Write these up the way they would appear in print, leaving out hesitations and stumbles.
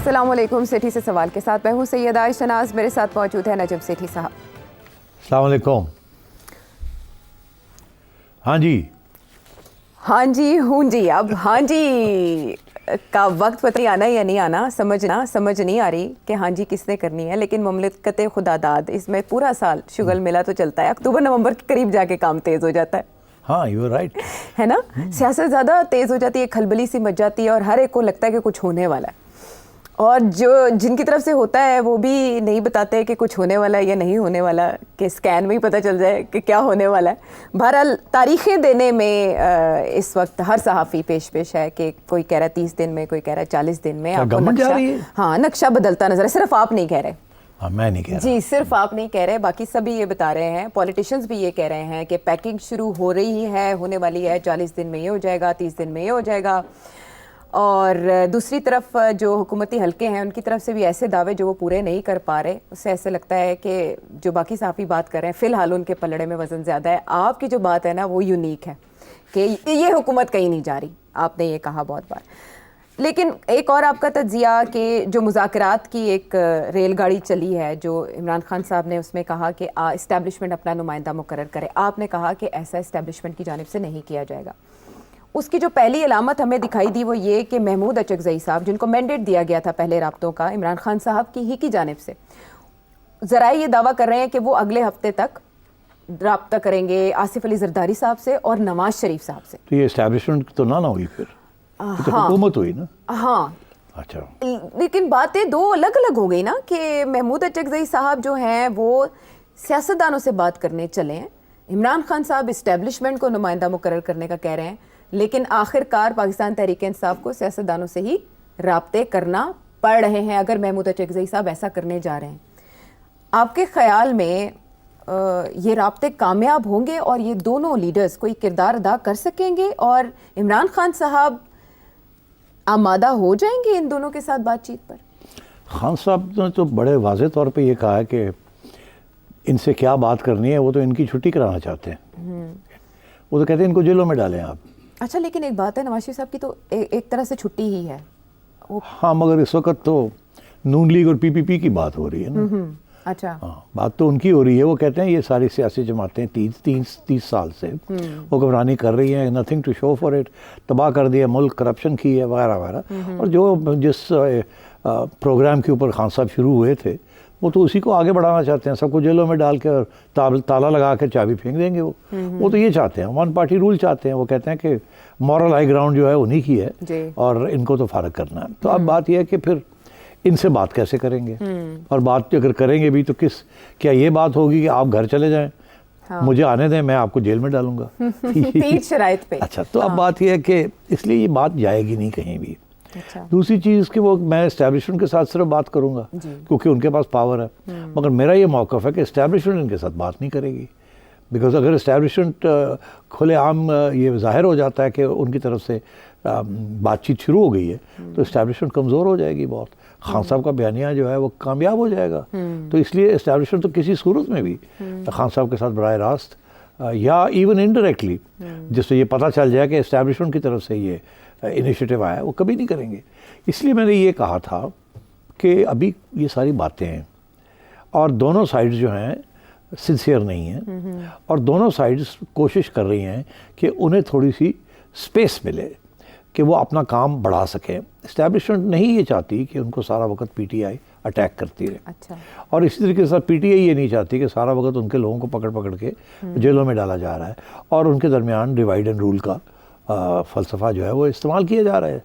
السلام علیکم. سیٹھی سے سوال کے ساتھ میں ہوں سیدہ عائشہ ناز. میرے ساتھ موجود ہے نجم سیٹھی صاحب. السلام علیکم. ہاں جی ہاں جی ہوں جی. اب ہاں جی کا وقت پتہ نہیں آنا یا نہیں آنا, سمجھ نہیں آ رہی کہ ہاں جی کس نے کرنی ہے. لیکن مملکت خدا داد اس میں پورا سال شغل میلہ تو چلتا ہے. اکتوبر نومبر کے قریب جا کے کام تیز ہو جاتا ہے. ہاں یو رائٹ ہے نا, سیاست زیادہ تیز ہو جاتی ہے, کھلبلی سی مچ جاتی ہے اور ہر ایک کو لگتا ہے کہ کچھ ہونے والا ہے. اور جن کی طرف سے ہوتا ہے وہ بھی نہیں بتاتے کہ کچھ ہونے والا ہے یا نہیں ہونے والا, کہ اسکین میں ہی پتہ چل جائے کہ کیا ہونے والا ہے. بہرحال تاریخیں دینے میں اس وقت ہر صحافی پیش ہے کہ کوئی کہہ رہا ہے 30 دن میں, کوئی کہہ رہا ہے 40 دن میں. آپ کو نقشہ بدلتا نظر ہے. صرف آپ نہیں کہہ رہے, میں نہیں کہہ رہا. جی صرف آپ نہیں کہہ رہے, باقی سبھی یہ بتا رہے ہیں. پولیٹیشنز بھی یہ کہہ رہے ہیں کہ پیکنگ شروع ہو رہی ہے, ہونے والی ہے. 40 دن میں یہ ہو جائے گا, 30 دن میں یہ ہو جائے گا. اور دوسری طرف جو حکومتی حلقے ہیں ان کی طرف سے بھی ایسے دعوے جو وہ پورے نہیں کر پا رہے. اس سے ایسے لگتا ہے کہ جو باقی صحافی بات کر رہے ہیں فی الحال ان کے پلڑے میں وزن زیادہ ہے. آپ کی جو بات ہے نا وہ یونیک ہے کہ یہ حکومت کہیں نہیں جا رہی. آپ نے یہ کہا بہت بار. لیکن ایک اور آپ کا تجزیہ کہ جو مذاکرات کی ایک ریل گاڑی چلی ہے, جو عمران خان صاحب نے اس میں کہا کہ اسٹیبلشمنٹ اپنا نمائندہ مقرر کرے. آپ نے کہا کہ ایسا اسٹیبلشمنٹ کی جانب سے نہیں کیا جائے گا. اس کی جو پہلی علامت ہمیں دکھائی دی وہ یہ کہ محمود اچکزئی صاحب, جن کو مینڈیٹ دیا گیا تھا پہلے رابطوں کا عمران خان صاحب کی جانب سے, ذرائع یہ دعویٰ کر رہے ہیں کہ وہ اگلے ہفتے تک رابطہ کریں گے آصف علی زرداری صاحب سے اور نواز شریف صاحب سے. تو یہ اسٹیبلشمنٹ تو نہ ہوئی, پھر تو حکومت ہوئی نا. ہاں اچھا, لیکن باتیں دو الگ الگ ہو گئی نا, کہ محمود اچکزئی صاحب جو ہیں وہ سیاستدانوں سے بات کرنے چلے ہیں. عمران خان صاحب اسٹیبلشمنٹ کو نمائندہ مقرر کرنے کا کہہ رہے ہیں. لیکن آخر کار پاکستان تحریک انصاف کو سیاستدانوں سے ہی رابطے کرنا پڑ رہے ہیں اگر محمود اچکزئی صاحب ایسا کرنے جا رہے ہیں. آپ کے خیال میں یہ رابطے کامیاب ہوں گے اور یہ دونوں لیڈرز کوئی کردار ادا کر سکیں گے, اور عمران خان صاحب آمادہ ہو جائیں گے ان دونوں کے ساتھ بات چیت پر؟ خان صاحب نے تو بڑے واضح طور پہ یہ کہا ہے کہ ان سے کیا بات کرنی ہے, وہ تو ان کی چھٹی کرانا چاہتے ہیں. وہ تو کہتے ہیں ان کو جیلوں میں ڈالیں آپ. اچھا, لیکن ایک بات ہے, نواز شریف صاحب کی تو ایک طرح سے چھٹی ہی ہے. ہاں, مگر اس وقت تو نون لیگ اور PPP کی بات ہو رہی ہے نا. اچھا, ہاں, بات تو ان کی ہو رہی ہے. وہ کہتے ہیں یہ ساری سیاسی جماعتیں 30 سال سے حکمرانی کر رہی ہیں, nothing to show for it, تباہ کر دیا ملک, کرپشن کی ہے وغیرہ وغیرہ. اور جو جس پروگرام کے اوپر خان صاحب شروع ہوئے تھے وہ تو اسی کو آگے بڑھانا چاہتے ہیں. سب کو جیلوں میں ڈال کے اور تالا لگا کے چابی پھینک دیں گے. وہ تو یہ چاہتے ہیں, ون پارٹی رول چاہتے ہیں. وہ کہتے ہیں کہ مورل ہائی گراؤنڈ جو ہے انہی کی ہے اور ان کو تو فارغ کرنا ہے. تو اب بات یہ ہے کہ پھر ان سے بات کیسے کریں گے, اور بات اگر کریں گے بھی تو کیا یہ بات ہوگی کہ آپ گھر چلے جائیں, مجھے آنے دیں, میں آپ کو جیل میں ڈالوں گا 3 شرائط پہ. اچھا, تو اب بات یہ ہے کہ اس لیے یہ بات جائے گی نہیں کہیں بھی. دوسری چیز کہ وہ میں اسٹیبلشمنٹ کے ساتھ صرف بات کروں گا کیونکہ ان کے پاس پاور ہے, مگر میرا یہ موقف ہے کہ اسٹیبلشمنٹ ان کے ساتھ بات نہیں کرے گی. بیکاز اگر اسٹیبلشمنٹ کھلے عام یہ ظاہر ہو جاتا ہے کہ ان کی طرف سے بات چیت شروع ہو گئی ہے تو اسٹیبلشمنٹ کمزور ہو جائے گی بہت. خان صاحب کا بیانیہ جو ہے وہ کامیاب ہو جائے گا. تو اس لیے اسٹیبلشمنٹ تو کسی صورت میں بھی خان صاحب کے ساتھ براہ راست یا ایون انڈائریکٹلی جس سے یہ پتہ چل جائے کہ اسٹیبلشمنٹ کی طرف سے یہ انیشیٹو آیا, وہ کبھی نہیں کریں گے. اس لیے میں نے یہ کہا تھا کہ ابھی یہ ساری باتیں ہیں اور دونوں سائڈز جو ہیں سنسیئر نہیں ہیں, اور دونوں سائڈز کوشش کر رہی ہیں کہ انہیں تھوڑی سی سپیس ملے کہ وہ اپنا کام بڑھا سکیں. اسٹیبلشمنٹ نہیں یہ چاہتی کہ ان کو سارا وقت PTI اٹیک کرتی رہے. اچھا, اور اسی طریقے سے PTI یہ نہیں چاہتی کہ سارا وقت ان کے لوگوں کو پکڑ کے جیلوں میں ڈالا جا رہا ہے اور ان کے درمیان ڈیوائڈ اینڈ رول کا فلسفہ جو ہے وہ استعمال کیا جا رہا ہے.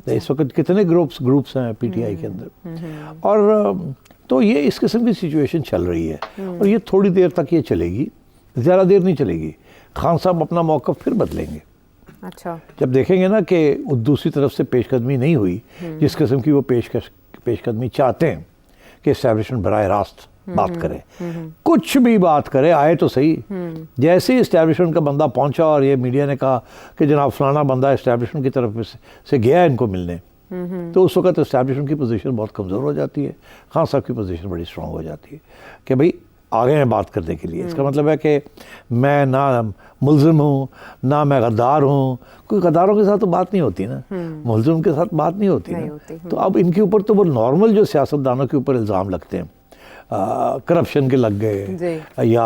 اس وقت کتنے گروپس ہیں PTI کے اندر, اور تو یہ اس قسم کی سچویشن چل رہی ہے اور یہ تھوڑی دیر تک یہ چلے گی, زیادہ دیر نہیں چلے گی. خان صاحب اپنا موقف پھر بدلیں گے. اچھا, جب دیکھیں گے نا کہ دوسری طرف سے پیش قدمی نہیں ہوئی جس قسم کی وہ پیش قدمی چاہتے ہیں کہ اسٹیبلشمنٹ براہ راست بات کرے, کچھ بھی بات کرے, آئے تو صحیح. جیسے ہی اسٹیبلشمنٹ کا بندہ پہنچا اور یہ میڈیا نے کہا کہ جناب فلانا بندہ اسٹیبلشمنٹ کی طرف سے گیا ان کو ملنے, تو اس وقت اسٹیبلشمنٹ کی پوزیشن بہت کمزور ہو جاتی ہے, خان صاحب کی پوزیشن بڑی اسٹرانگ ہو جاتی ہے کہ بھئی آ گئے ہیں بات کرنے کے لیے. اس کا مطلب ہے کہ میں نہ ملزم ہوں نہ میں غدار ہوں. کوئی غداروں کے ساتھ تو بات نہیں ہوتی نا, ملزم کے ساتھ بات نہیں ہوتی نا. تو اب ان کے اوپر تو وہ نارمل جو سیاستدانوں کے اوپر الزام لگتے ہیں, کرپشن کے لگ گئے یا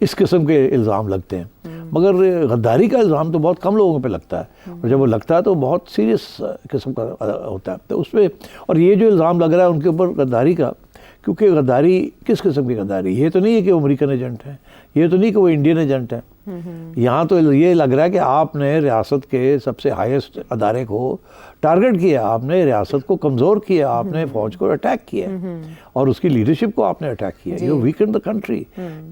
اس قسم کے الزام لگتے ہیں, مگر غداری کا الزام تو بہت کم لوگوں پہ لگتا ہے, اور جب وہ لگتا ہے تو بہت سیریس قسم کا ہوتا ہے. تو اس پہ, اور یہ جو الزام لگ رہا ہے ان کے اوپر غداری کا, کیونکہ غداری کس قسم کی غداری, یہ تو نہیں ہے کہ وہ امریکن ایجنٹ ہیں, یہ تو نہیں کہ وہ انڈین ایجنٹ ہیں. یہاں تو یہ لگ رہا ہے کہ آپ نے ریاست کے سب سے ہائیسٹ ادارے کو ٹارگٹ کیا, آپ نے ریاست کو کمزور کیا, آپ نے فوج کو اٹیک کیا اور اس کی لیڈرشپ کو آپ نے اٹیک کیا. You weakened the country.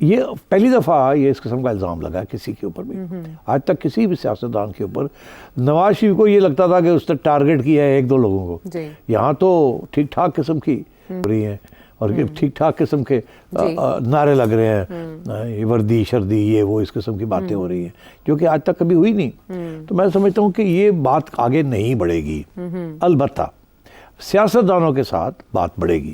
یہ پہلی دفعہ یہ اس قسم کا الزام لگا ہے کسی کے اوپر بھی. آج تک کسی بھی سیاستدان کے اوپر, نواز شریف کو یہ لگتا تھا کہ اس نے ٹارگٹ کیا ہے 1-2 لوگوں کو. یہاں تو ٹھیک ٹھاک قسم کی ہو رہی ہیں اور ٹھیک ٹھاک قسم کے نعرے لگ رہے ہیں, وردی شردی یہ وہ اس قسم کی باتیں ہو رہی ہیں جو کہ آج تک کبھی ہوئی نہیں. تو میں سمجھتا ہوں کہ یہ بات آگے نہیں بڑھے گی. البتہ سیاستدانوں کے ساتھ بات بڑھے گی,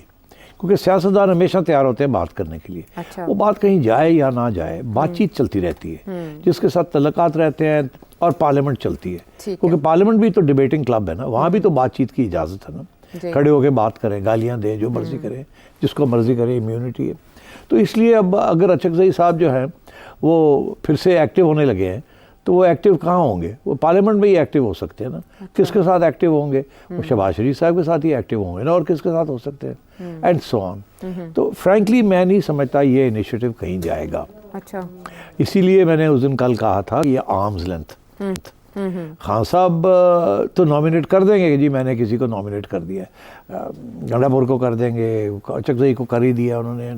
کیونکہ سیاستدان ہمیشہ تیار ہوتے ہیں بات کرنے کے لیے. وہ بات کہیں جائے یا نہ جائے, بات چیت چلتی رہتی ہے جس کے ساتھ تعلقات رہتے ہیں, اور پارلیمنٹ چلتی ہے, کیونکہ پارلیمنٹ بھی تو ڈیبیٹنگ کلب ہے نا, وہاں بھی تو بات چیت کی اجازت ہے نا. کھڑے ہو کے بات کریں, گالیاں دیں, جو مرضی کریں, جس کو مرضی کریں, امیونٹی ہے. تو اس لیے اب اگر اچکزئی صاحب جو ہیں وہ پھر سے ایکٹیو ہونے لگے ہیں, تو وہ ایکٹیو کہاں ہوں گے؟ وہ پارلیمنٹ میں ہی ایکٹیو ہو سکتے ہیں نا. کس کے ساتھ ایکٹیو ہوں گے؟ وہ شہباز شریف صاحب کے ساتھ ہی ایکٹیو ہوں گے نا, اور کس کے ساتھ ہو سکتے ہیں, اینڈ سو آن. تو فرینکلی میں نہیں سمجھتا یہ انیشیٹو کہیں جائے گا. اسی لیے میں نے اس دن کل کہا تھا یہ آرمز لینتھ. خان صاحب تو نامینیٹ کر دیں گے کہ جی میں نے کسی کو نامینیٹ کر دیا ہے, گنڈا پور کو کر دیں گے, اچکزئی کو کر ہی دیا انہوں نے,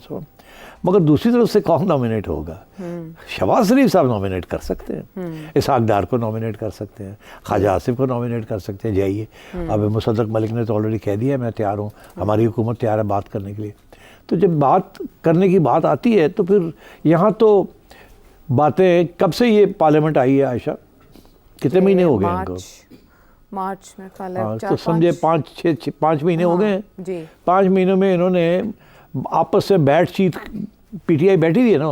مگر دوسری طرف سے کون نامینیٹ ہوگا؟ شہباز شریف صاحب نامینیٹ کر سکتے ہیں, اسحاق ڈار کو نامینیٹ کر سکتے ہیں, خواجہ آصف کو نامینیٹ کر سکتے ہیں, جائیے. اب مصدق ملک نے تو آلریڈی کہہ دیا ہے میں تیار ہوں, ہماری حکومت تیار ہے بات کرنے کے لیے. تو جب بات کرنے کی بات آتی ہے تو پھر یہاں تو باتیں, کب سے یہ پارلیمنٹ آئی ہے عائشہ؟ کتنے مہینے ہو گئے ان کو؟ مارچ میں تو سمجھے 5 مہینے ہو گئے ہیں. 5 مہینوں میں انہوں نے آپس سے بیٹھ چیت, پی ٹی آئی بیٹھی ہوئی ہے نا,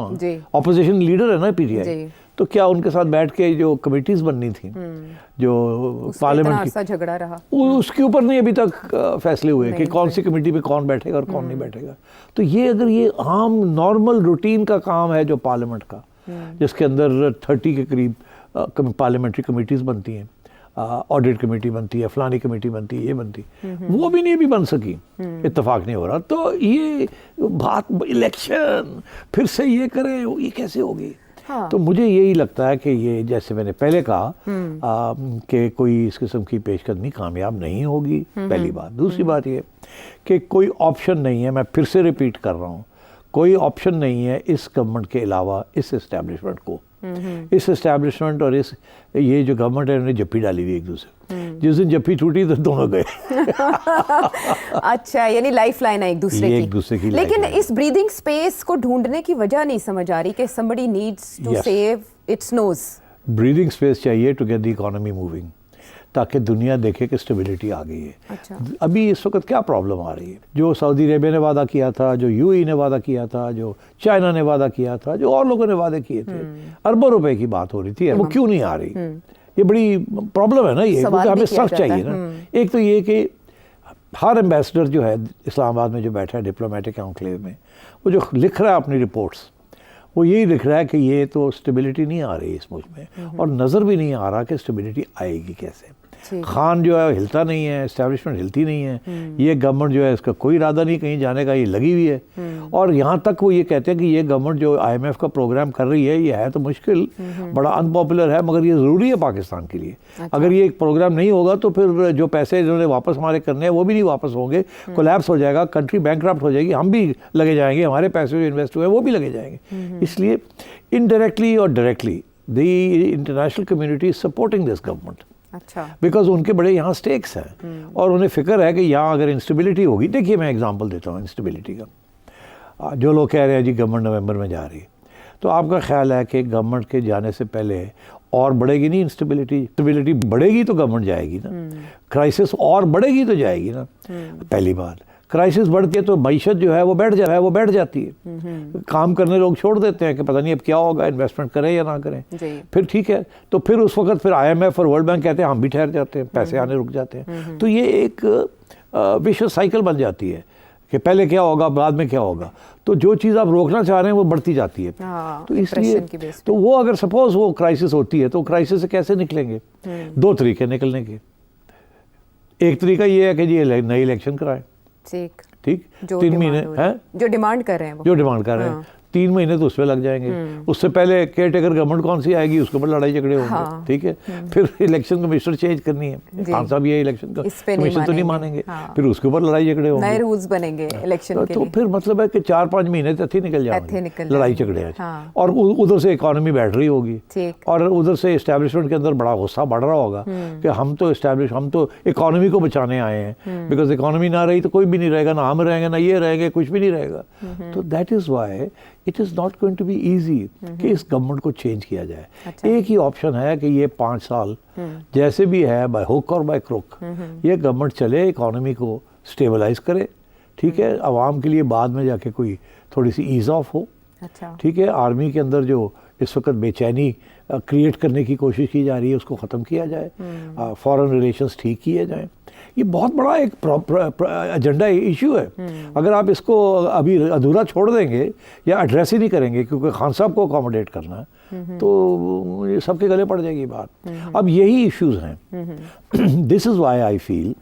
اپوزیشن لیڈر ہے نا پی ٹی آئی, تو کیا ان کے ساتھ بیٹھ کے جو کمیٹیز بننی تھیں جو پارلیمنٹ کی, جھگڑا رہا, اس کے اوپر نہیں ابھی تک فیصلے ہوئے کہ کون سی کمیٹی پہ کون بیٹھے گا اور کون نہیں بیٹھے گا. تو یہ اگر یہ عام نارمل روٹین کا کام ہے جو پارلیمنٹ کا, جس کے اندر 30 کے قریب پارلیمنٹری کمیٹیز بنتی ہیں, آڈٹ کمیٹی بنتی ہے, فلانی کمیٹی بنتی ہے, یہ بنتی, وہ بھی نہیں ابھی بن سکی, اتفاق نہیں ہو رہا. تو یہ بات الیکشن پھر سے یہ کریں, یہ کیسے ہوگی؟ تو مجھے یہی لگتا ہے کہ یہ, جیسے میں نے پہلے کہا کہ کوئی اس قسم کی پیش قدمی کامیاب نہیں ہوگی, پہلی بات. دوسری بات یہ کہ کوئی آپشن نہیں ہے, میں پھر سے ریپیٹ کر رہا ہوں, کوئی آپشن نہیں ہے اس گورنمنٹ کے علاوہ اس اسٹیبلشمنٹ کو. اس اسٹیبلشمنٹ اور یہ جو گورنمنٹ ہے انہوں نے جپی ڈالی ہوئی ایک دوسرے, جس دن جپی ٹوٹی تو دونوں گئے. اچھا, یعنی لائف لائن ہے ایک دوسرے کی. لیکن اس بریدنگ سپیس کو ڈھونڈنے کی وجہ نہیں سمجھ آ رہی کہ somebody needs to save its nose. Breathing space چاہیے to get the economy moving, تاکہ دنیا دیکھے کہ اسٹیبلٹی آ گئی ہے. ابھی اس وقت کیا پرابلم آ رہی ہے؟ جو سعودی عربیہ نے وعدہ کیا تھا, جو یو اے نے وعدہ کیا تھا, جو چائنا نے وعدہ کیا تھا, جو اور لوگوں نے وعدے کیے تھے, اربوں روپے کی بات ہو رہی تھی, وہ کیوں نہیں آ رہی؟ یہ بڑی پرابلم ہے نا, یہ کیونکہ ہمیں سخت چاہیے نا. ایک تو یہ کہ ہر ایمبیسڈر جو ہے اسلام آباد میں جو بیٹھا ہے ڈپلومیٹک انکلیو میں, وہ جو لکھ رہا ہے اپنی رپورٹس, وہ یہی لکھ رہا ہے کہ یہ تو اسٹیبلٹی نہیں آ رہی اس ملک میں, اور نظر بھی نہیں آ رہا کہ اسٹیبلٹی آئے گی کیسے. خان جو ہے ہلتا نہیں ہے, اسٹیبلشمنٹ ہلتی نہیں ہے, یہ گورنمنٹ جو ہے اس کا کوئی ارادہ نہیں کہیں جانے کا, یہ لگی ہوئی ہے. اور یہاں تک وہ یہ کہتے ہیں کہ یہ گورنمنٹ جو آئی ایم ایف کا پروگرام کر رہی ہے, یہ ہے تو مشکل, بڑا ان پاپولر ہے, مگر یہ ضروری ہے پاکستان کے لیے. اگر یہ ایک پروگرام نہیں ہوگا تو پھر جو پیسے انہوں نے واپس ہمارے کرنے ہیں وہ بھی نہیں واپس ہوں گے, کولیپس ہو جائے گا, کنٹری بینکرپٹ ہو جائے گی, ہم بھی لگے جائیں گے, ہمارے پیسے جو انویسٹ ہوئے وہ بھی لگے جائیں گے. اس لیے انڈائریکٹلی اور directly the international community is supporting this government, because ان کے بڑے یہاں سٹیکس ہیں, اور انہیں فکر ہے کہ یہاں اگر انسٹیبلٹی ہوگی. دیکھیے میں ایگزامپل دیتا ہوں انسٹیبلٹی کا. جو لوگ کہہ رہے ہیں جی گورنمنٹ نومبر میں جا رہی ہے, تو آپ کا خیال ہے کہ گورنمنٹ کے جانے سے پہلے اور بڑھے گی نہیں انسٹیبلٹی بڑھے گی تو گورنمنٹ جائے گی نا, کرائسس اور بڑھے گی تو جائے گی نا, پہلی بات. کرائسس بڑھتی ہے تو معیشت جو ہے وہ بیٹھ جاتی ہے. کام کرنے لوگ چھوڑ دیتے ہیں کہ پتہ نہیں اب کیا ہوگا, انویسٹمنٹ کریں یا نہ کریں. پھر ٹھیک ہے, تو پھر اس وقت پھر IMF اور ورلڈ بینک کہتے ہیں ہم بھی ٹھہر جاتے ہیں, پیسے آنے رک جاتے ہیں. تو یہ ایک ویشس سائیکل بن جاتی ہے کہ پہلے کیا ہوگا بعد میں کیا ہوگا. تو جو چیز آپ روکنا چاہ رہے ہیں وہ بڑھتی جاتی ہے. تو اس لیے تو وہ اگر سپوز وہ کرائسس ہوتی ہے تو کرائسس سے کیسے نکلیں گے؟ 2 طریقے نکلنے کے. ایک طریقہ یہ ہے کہ جی نئی الیکشن کرائیں, ٹھیک 3 مہینے ہیں جو ڈیمانڈ کر رہے ہیں 3 مہینے تو اس پہ لگ جائیں گے. اس سے پہلے کیئر ٹیکر گورنمنٹ کون سی آئے گی, اس کے اوپر لڑائی جھگڑے ہوں گے, ٹھیک ہے. پھر الیکشن کمشنر چینج کرنی ہے, خان صاحب یہ الیکشن کمیشن تو نہیں مانیں گے, پھر اس کے اوپر لڑائی جھگڑے ہوں گے, نئے رولز بنیں گے الیکشن کے. تو پھر مطلب ہے کہ 4-5 مہینے تک ہی نکل جائیں گے لڑائی جھگڑے ہیں. اور ادھر سے اکانومی بیٹھ رہی ہوگی, اور ادھر سے اسٹیبلشمنٹ کے اندر بڑا غصہ بڑھ رہا ہوگا کہ ہم تو اکانومی کو بچانے آئے ہیں, بیکاز اکانومی نہ رہی تو کوئی بھی نہیں رہے گا, نہ ہم رہیں گے نہ یہ رہیں گے, کچھ بھی نہیں رہے گا. تو that is why it is not going to be easy کہ اس گورنمنٹ کو چینج کیا جائے. ایک ہی آپشن ہے کہ یہ 5 سال جیسے بھی ہے بائی ہوک اور بائی کروک یہ گورنمنٹ چلے, اکانومی کو اسٹیبلائز کرے, ٹھیک ہے. عوام کے لیے بعد میں جا کے کوئی تھوڑی سی ایز آف ہو, ٹھیک ہے. آرمی کے اندر جو اس وقت بے چینی کریٹ کرنے کی کوشش کی جا رہی ہے اس کو ختم کیا جائے, فارن ریلیشنز ٹھیک کیے جائیں. یہ بہت بڑا ایک ایجنڈا ایشو ہے. اگر آپ اس کو ابھی ادھورا چھوڑ دیں گے یا ایڈریس ہی نہیں کریں گے کیونکہ خان صاحب کو اکوموڈیٹ کرنا ہے تو یہ سب کے گلے پڑ جائے گی بات. اب یہی ایشوز ہیں. دس از وائی آئی فیل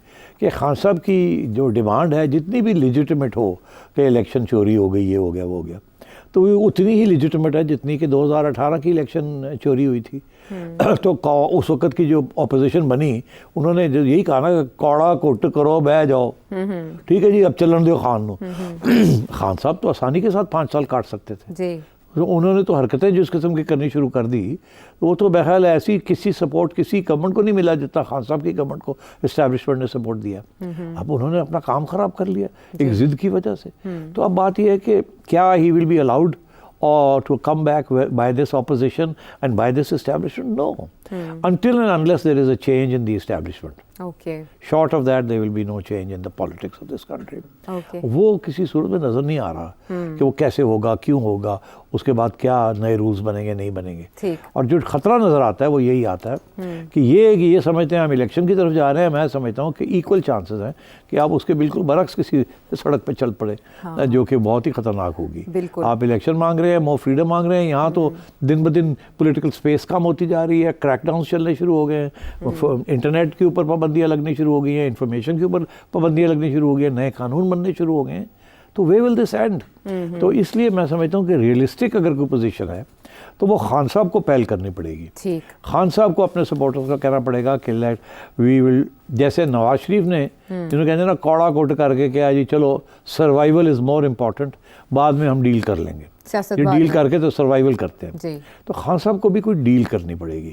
کہ خان صاحب کی جو ڈیمانڈ ہے جتنی بھی لیجیٹمیٹ ہو کہ الیکشن چوری ہو گئی, یہ ہو گیا وہ ہو گیا, تو وہ اتنی ہی لیجیٹمیٹ ہے جتنی کہ 2018 کی الیکشن چوری ہوئی تھی. تو اس وقت کی جو اپوزیشن بنی انہوں نے یہی کہا نا کہ کوڑا کٹ کرو بہ جاؤ, ٹھیک ہے جی اب چلن دیو خان نو. خان صاحب تو آسانی کے ساتھ 5 سال کاٹ سکتے تھے. انہوں نے تو حرکتیں جو اس قسم کی کرنی شروع کر دی, وہ تو بہرحال ایسی کسی سپورٹ کسی گورنمنٹ کو نہیں ملا جتنا خان صاحب کی گورنمنٹ کو اسٹیبلشمنٹ نے سپورٹ دیا. اب انہوں نے اپنا کام خراب کر لیا ایک ضد کی وجہ سے. تو اب بات یہ ہے کہ کیا he will be allowed or to come back by this opposition and by this establishment? No. Until and unless there is a change in the establishment. Okay. Short of that, there will be no change in the politics of this country. Okay. وہ کسی صورت میں نظر نہیں آ رہا کہ وہ کیسے ہوگا, کیوں ہوگا, اس کے بعد کیا نئے رولز بنیں گے نہیں بنیں گے. اور جو خطرہ نظر آتا ہے وہ یہی آتا ہے کہ یہ سمجھتے ہیں ہم الیکشن کی طرف جا رہے ہیں. میں سمجھتا ہوں کہ ایکول چانسز ہیں کہ آپ اس کے بالکل برعکس کسی سڑک پہ چل پڑے, جو کہ بہت ہی خطرناک ہوگی. آپ الیکشن مانگ رہے ہیں, مور فریڈم مانگ رہے ہیں, یہاں تو دن بدن پولیٹیکل سپیس کم ہوتی جا رہی ہے, کریک ڈاؤنس چلنے شروع ہو گئے ہیں, انٹرنیٹ کے اوپر پابندیاں لگنی شروع ہو گئی ہیں, انفارمیشن کے اوپر پابندیاں لگنی شروع ہو گئی ہیں, نئے قانون بننے شروع ہو گئے ہیں. تو وے ول دس اینڈ. تو اس لیے میں سمجھتا ہوں کہ ریئلسٹک اگر کوئی پوزیشن ہے تو وہ خان صاحب کو پہل کرنی پڑے گی. خان صاحب کو اپنے سپورٹرز کا کہنا پڑے گا کہ وی ول, جیسے نواز شریف نے جنہوں کہتے ہیں نا کوڑا کوٹ کر کے کیا جی چلو سروائیول از مور امپورٹنٹ, بعد میں ہم ڈیل کر لیں گے. یہ ڈیل کر کے تو سروائیول کرتے ہیں. تو خان صاحب کو بھی کوئی ڈیل کرنی پڑے گی.